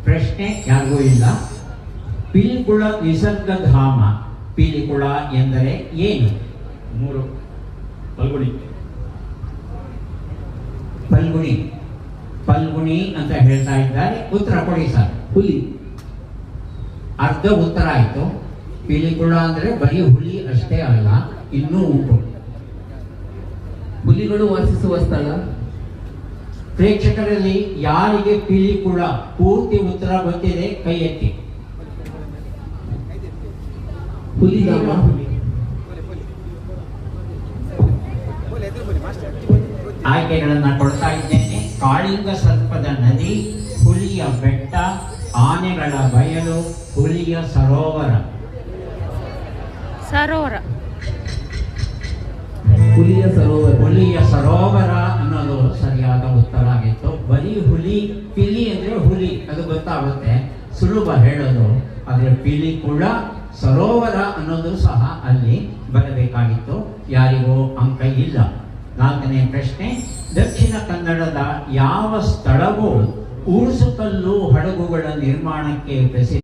ಪ್ರಶ್ನೆ ಯಾರಿಗೂ ಇಲ್ಲ. ಪಿಲಿಕುಳ ನಿಸರ್ಗಧಾಮ, ಪಿಲಿಕುಳ ಎಂದರೆ ಏನು? ಮೂರು ಫಲ್ಗುಣಿ. ಫಲ್ಗುಣಿ ಫಲ್ಗುಣಿ ಅಂತ ಹೇಳ್ತಾ ಇದ್ದಾರೆ. ಉತ್ತರ ಕೊಡಿ ಸರ್. ಹುಲಿ. ಅರ್ಧ ಉತ್ತರ ಆಯ್ತು. ಪಿಲಿಕುಳ ಅಂದ್ರೆ ಬರೀ ಹುಲಿ ಅಷ್ಟೇ ಅಲ್ಲ, ಇನ್ನೂ ಉಂಟು. ಹುಲಿಗಳು ವಾಸಿಸುವ ಸ್ಥಳ. ಪ್ರೇಕ್ಷಕರಲ್ಲಿ ಯಾರಿಗೆ ಪಿಲಿಕುಳ ಪೂರ್ತಿ ಉತ್ತರ ಗೊತ್ತಿದೆ ಕೈ ಎತ್ತಿ. ಹುಲಿಧಾಮ. ಆಯ್ಕೆಗಳನ್ನ ಕೊಡ್ತಾ ಇದ್ದೇನೆ. ಕಾಳಿಂಗ ಸರ್ಪದ ನದಿ, ಹುಲಿಯ ಬೆಟ್ಟ, ಆನೆಗಳ ಬಯಲು, ಹುಲಿಯ ಸರೋವರ. ಹುಲಿಯ ಸರೋವರ. ಹುಲಿಯ ಸರೋವರ ಅನ್ನೋದು ಸರಿಯಾದ ಉತ್ತರ ಆಗಿತ್ತು. ಬರೀ ಹುಲಿ, ಪಿಲಿ ಅಂದ್ರೆ ಹುಲಿ, ಅದು ಗೊತ್ತಾಗುತ್ತೆ, ಸುಲಭ ಹೇಳೋದು. ಆದ್ರೆ ಪಿಲಿಕುಳ ಸರೋವರ ಅನ್ನೋದು ಸಹ ಅಲ್ಲಿ ಬರಬೇಕಾಗಿತ್ತು. ಯಾರಿಗೂ ಅಂಕ ಇಲ್ಲ. 4ನೇ ಪ್ರಶ್ನೆ. ದಕ್ಷಿಣ ಕನ್ನಡದ ಯಾವ ಸ್ಥಳವು ಊರುಸುಕಲ್ಲು ಹಡಗುಗಳ ನಿರ್ಮಾಣಕ್ಕೆ ಪ್ರಸಿದ್ಧ?